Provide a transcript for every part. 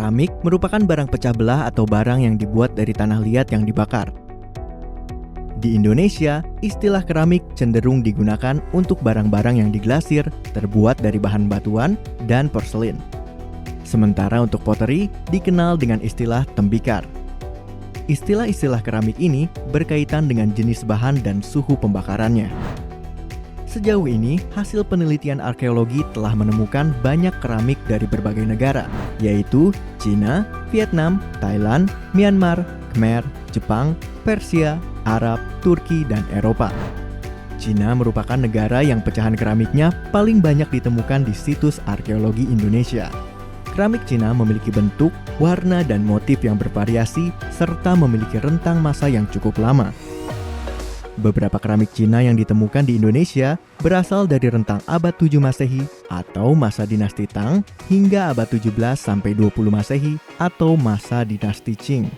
Keramik merupakan barang pecah belah atau barang yang dibuat dari tanah liat yang dibakar. Di Indonesia, istilah keramik cenderung digunakan untuk barang-barang yang diglasir, terbuat dari bahan batuan, dan porselin. Sementara untuk pottery dikenal dengan istilah tembikar. Istilah-istilah keramik ini berkaitan dengan jenis bahan dan suhu pembakarannya. Sejauh ini, hasil penelitian arkeologi telah menemukan banyak keramik dari berbagai negara, yaitu Cina, Vietnam, Thailand, Myanmar, Khmer, Jepang, Persia, Arab, Turki, dan Eropa. Cina merupakan negara yang pecahan keramiknya paling banyak ditemukan di situs arkeologi Indonesia. Keramik Cina memiliki bentuk, warna, dan motif yang bervariasi, serta memiliki rentang masa yang cukup lama. Beberapa keramik Cina yang ditemukan di Indonesia berasal dari rentang abad 7 Masehi atau masa dinasti Tang hingga abad 17-20 Masehi atau masa dinasti Qing.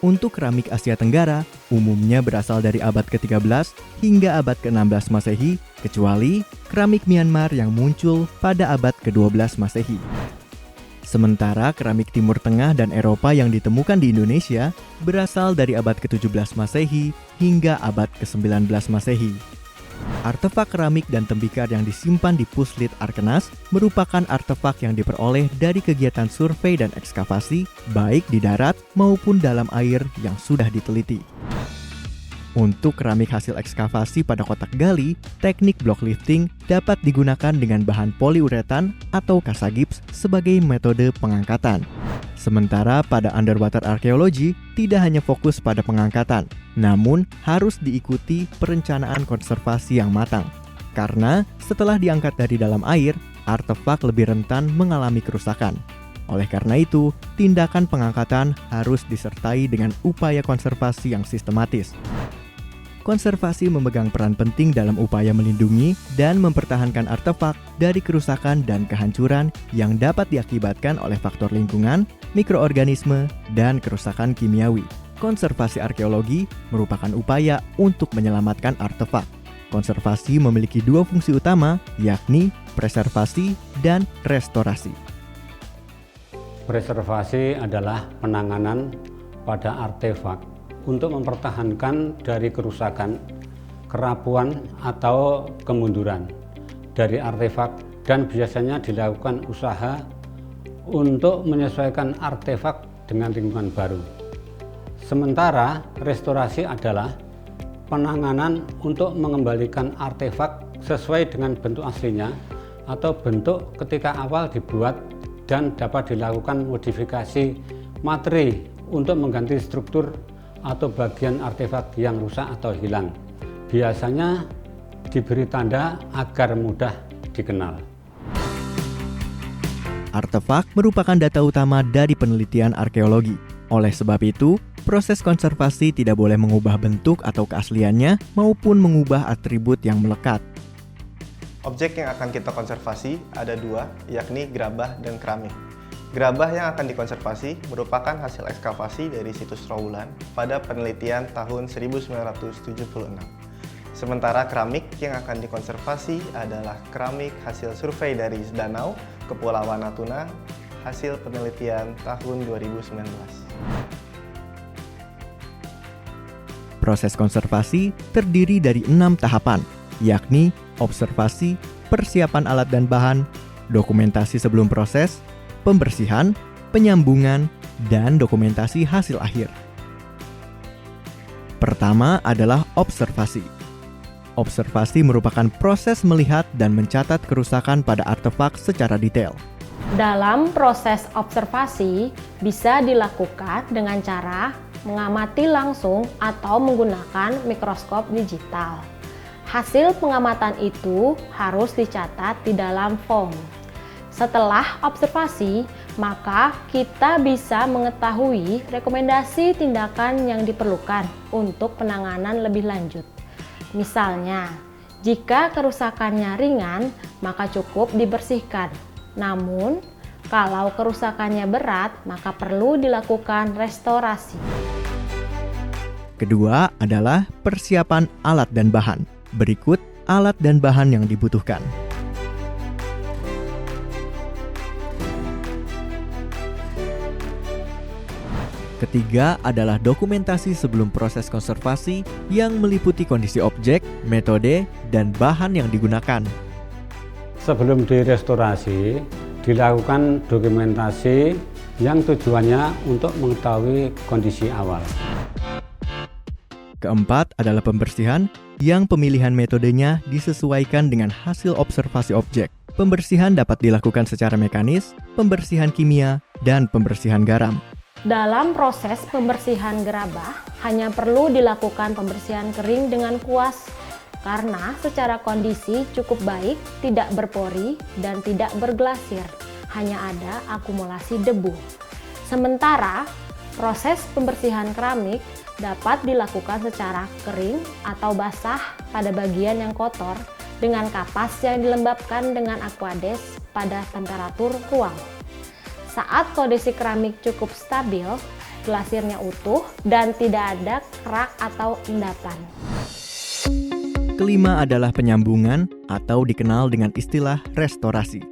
Untuk keramik Asia Tenggara, umumnya berasal dari abad ke-13 hingga abad ke-16 Masehi, kecuali keramik Myanmar yang muncul pada abad ke-12 Masehi. Sementara keramik Timur Tengah dan Eropa yang ditemukan di Indonesia berasal dari abad ke-17 Masehi hingga abad ke-19 Masehi. Artefak keramik dan tembikar yang disimpan di Puslit Arkenas merupakan artefak yang diperoleh dari kegiatan survei dan ekskavasi baik di darat maupun dalam air yang sudah diteliti. Untuk keramik hasil ekskavasi pada kotak gali, teknik block lifting dapat digunakan dengan bahan poliuretan atau kasa gips sebagai metode pengangkatan. Sementara pada underwater archaeology tidak hanya fokus pada pengangkatan, namun harus diikuti perencanaan konservasi yang matang. Karena setelah diangkat dari dalam air, artefak lebih rentan mengalami kerusakan. Oleh karena itu, tindakan pengangkatan harus disertai dengan upaya konservasi yang sistematis. Konservasi memegang peran penting dalam upaya melindungi dan mempertahankan artefak dari kerusakan dan kehancuran yang dapat diakibatkan oleh faktor lingkungan, mikroorganisme, dan kerusakan kimiawi. Konservasi arkeologi merupakan upaya untuk menyelamatkan artefak. Konservasi memiliki dua fungsi utama, yakni preservasi dan restorasi. Preservasi adalah penanganan pada artefak untuk mempertahankan dari kerusakan, kerapuan, atau kemunduran dari artefak, dan biasanya dilakukan usaha untuk menyesuaikan artefak dengan lingkungan baru. Sementara restorasi adalah penanganan untuk mengembalikan artefak sesuai dengan bentuk aslinya atau bentuk ketika awal dibuat dan dapat dilakukan modifikasi materi untuk mengganti struktur atau bagian artefak yang rusak atau hilang. Biasanya diberi tanda agar mudah dikenal. Artefak merupakan data utama dari penelitian arkeologi. Oleh sebab itu, proses konservasi tidak boleh mengubah bentuk atau keasliannya maupun mengubah atribut yang melekat. Objek yang akan kita konservasi ada dua, yakni gerabah dan keramik. Gerabah yang akan dikonservasi merupakan hasil ekskavasi dari situs Trowulan pada penelitian tahun 1976. Sementara keramik yang akan dikonservasi adalah keramik hasil survei dari Danau, Kepulauan Natuna, hasil penelitian tahun 2019. Proses konservasi terdiri dari 6 tahapan, yakni observasi, persiapan alat dan bahan, dokumentasi sebelum proses, pembersihan, penyambungan, dan dokumentasi hasil akhir. Pertama adalah observasi. Observasi merupakan proses melihat dan mencatat kerusakan pada artefak secara detail. Dalam proses observasi bisa dilakukan dengan cara mengamati langsung atau menggunakan mikroskop digital. Hasil pengamatan itu harus dicatat di dalam form. Setelah observasi, maka kita bisa mengetahui rekomendasi tindakan yang diperlukan untuk penanganan lebih lanjut. Misalnya, jika kerusakannya ringan, maka cukup dibersihkan. Namun, kalau kerusakannya berat, maka perlu dilakukan restorasi. Kedua adalah persiapan alat dan bahan. Berikut alat dan bahan yang dibutuhkan. Ketiga adalah dokumentasi sebelum proses konservasi yang meliputi kondisi objek, metode, dan bahan yang digunakan. Sebelum direstorasi, dilakukan dokumentasi yang tujuannya untuk mengetahui kondisi awal. Keempat adalah pembersihan yang pemilihan metodenya disesuaikan dengan hasil observasi objek. Pembersihan dapat dilakukan secara mekanis, pembersihan kimia, dan pembersihan garam. Dalam proses pembersihan gerabah, hanya perlu dilakukan pembersihan kering dengan kuas karena secara kondisi cukup baik, tidak berpori, dan tidak berglasir. Hanya ada akumulasi debu. Sementara, proses pembersihan keramik dapat dilakukan secara kering atau basah pada bagian yang kotor dengan kapas yang dilembabkan dengan aquades pada temperatur ruang. Saat kondisi keramik cukup stabil, glasirnya utuh dan tidak ada kerak atau endapan. Kelima adalah penyambungan atau dikenal dengan istilah restorasi.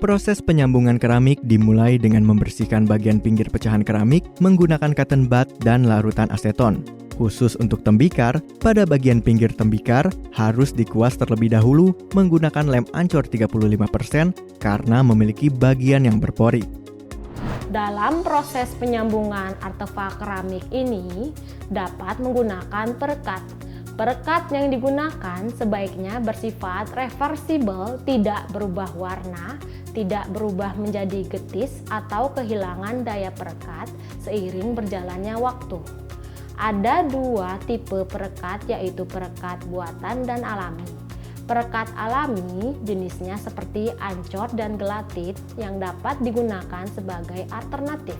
Proses penyambungan keramik dimulai dengan membersihkan bagian pinggir pecahan keramik menggunakan cotton bud dan larutan aseton. Khusus untuk tembikar, pada bagian pinggir tembikar harus dikuas terlebih dahulu menggunakan lem ancor 35% karena memiliki bagian yang berpori. Dalam proses penyambungan artefak keramik ini dapat menggunakan perekat. Perekat yang digunakan sebaiknya bersifat reversible, tidak berubah warna, tidak berubah menjadi getis atau kehilangan daya perekat seiring berjalannya waktu. Ada dua tipe perekat, yaitu perekat buatan dan alami. Perekat alami jenisnya seperti ancor dan gelatin yang dapat digunakan sebagai alternatif.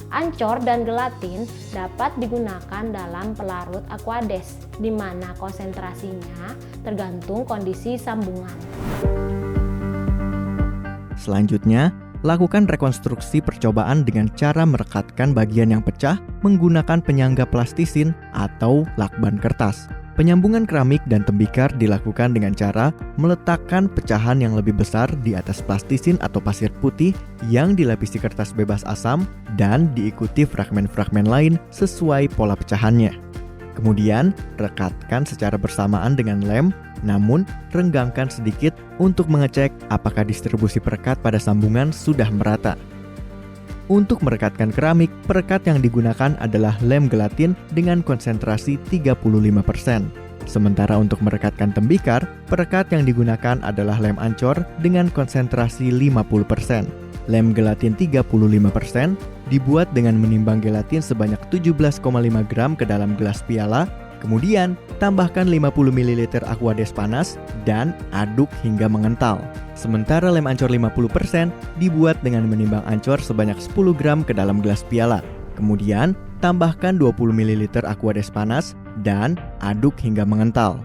Ancor dan gelatin dapat digunakan dalam pelarut aquades, di mana konsentrasinya tergantung kondisi sambungan. Selanjutnya, lakukan rekonstruksi percobaan dengan cara merekatkan bagian yang pecah menggunakan penyangga plastisin atau lakban kertas. Penyambungan keramik dan tembikar dilakukan dengan cara meletakkan pecahan yang lebih besar di atas plastisin atau pasir putih yang dilapisi kertas bebas asam dan diikuti fragmen-fragmen lain sesuai pola pecahannya. Kemudian, rekatkan secara bersamaan dengan lem, namun renggangkan sedikit untuk mengecek apakah distribusi perekat pada sambungan sudah merata. Untuk merekatkan keramik, perekat yang digunakan adalah lem gelatin dengan konsentrasi 35%. Sementara untuk merekatkan tembikar, perekat yang digunakan adalah lem ancor dengan konsentrasi 50%. Lem gelatin 35% dibuat dengan menimbang gelatin sebanyak 17,5 gram ke dalam gelas piala, kemudian tambahkan 50 ml aquades panas dan aduk hingga mengental. Sementara lem ancor 50% dibuat dengan menimbang ancor sebanyak 10 gram ke dalam gelas piala. Kemudian tambahkan 20 ml aquades panas dan aduk hingga mengental.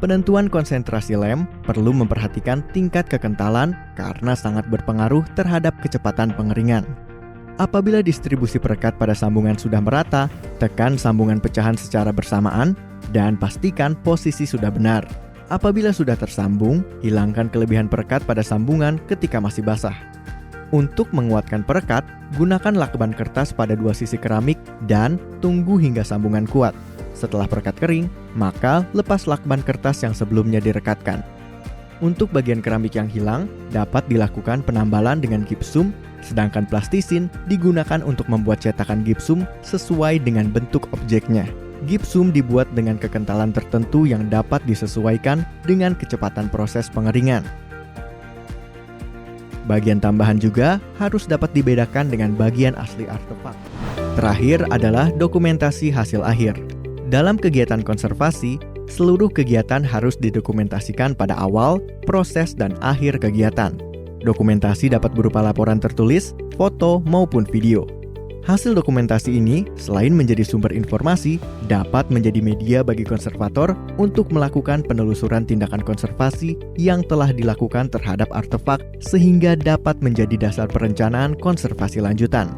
Penentuan konsentrasi lem perlu memperhatikan tingkat kekentalan karena sangat berpengaruh terhadap kecepatan pengeringan. Apabila distribusi perekat pada sambungan sudah merata, tekan sambungan pecahan secara bersamaan dan pastikan posisi sudah benar. Apabila sudah tersambung, hilangkan kelebihan perekat pada sambungan ketika masih basah. Untuk menguatkan perekat, gunakan lakban kertas pada dua sisi keramik dan tunggu hingga sambungan kuat. Setelah perekat kering, maka lepas lakban kertas yang sebelumnya direkatkan. Untuk bagian keramik yang hilang, dapat dilakukan penambalan dengan gipsum, sedangkan plastisin digunakan untuk membuat cetakan gipsum sesuai dengan bentuk objeknya. Gipsum dibuat dengan kekentalan tertentu yang dapat disesuaikan dengan kecepatan proses pengeringan. Bagian tambahan juga harus dapat dibedakan dengan bagian asli artefak. Terakhir adalah dokumentasi hasil akhir. Dalam kegiatan konservasi, seluruh kegiatan harus didokumentasikan pada awal, proses, dan akhir kegiatan. Dokumentasi dapat berupa laporan tertulis, foto, maupun video. Hasil dokumentasi ini, selain menjadi sumber informasi, dapat menjadi media bagi konservator untuk melakukan penelusuran tindakan konservasi yang telah dilakukan terhadap artefak sehingga dapat menjadi dasar perencanaan konservasi lanjutan.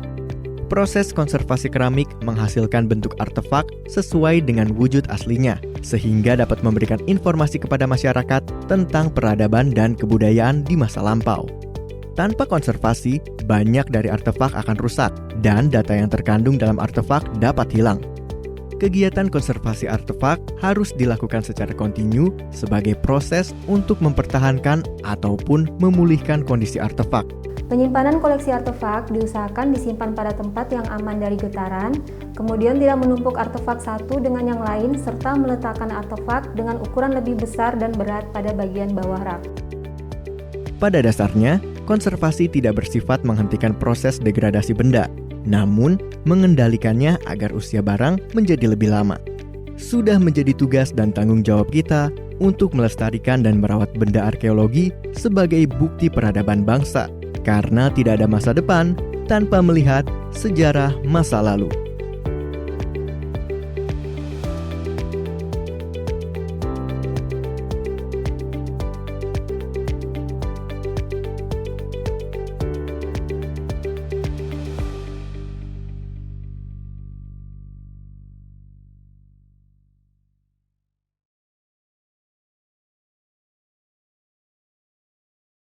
Proses konservasi keramik menghasilkan bentuk artefak sesuai dengan wujud aslinya, sehingga dapat memberikan informasi kepada masyarakat tentang peradaban dan kebudayaan di masa lampau. Tanpa konservasi, banyak dari artefak akan rusak dan data yang terkandung dalam artefak dapat hilang. Kegiatan konservasi artefak harus dilakukan secara kontinu sebagai proses untuk mempertahankan ataupun memulihkan kondisi artefak. Penyimpanan koleksi artefak diusahakan disimpan pada tempat yang aman dari getaran, kemudian tidak menumpuk artefak satu dengan yang lain, serta meletakkan artefak dengan ukuran lebih besar dan berat pada bagian bawah rak. Pada dasarnya, konservasi tidak bersifat menghentikan proses degradasi benda, namun mengendalikannya agar usia barang menjadi lebih lama. Sudah menjadi tugas dan tanggung jawab kita untuk melestarikan dan merawat benda arkeologi sebagai bukti peradaban bangsa, karena tidak ada masa depan tanpa melihat sejarah masa lalu.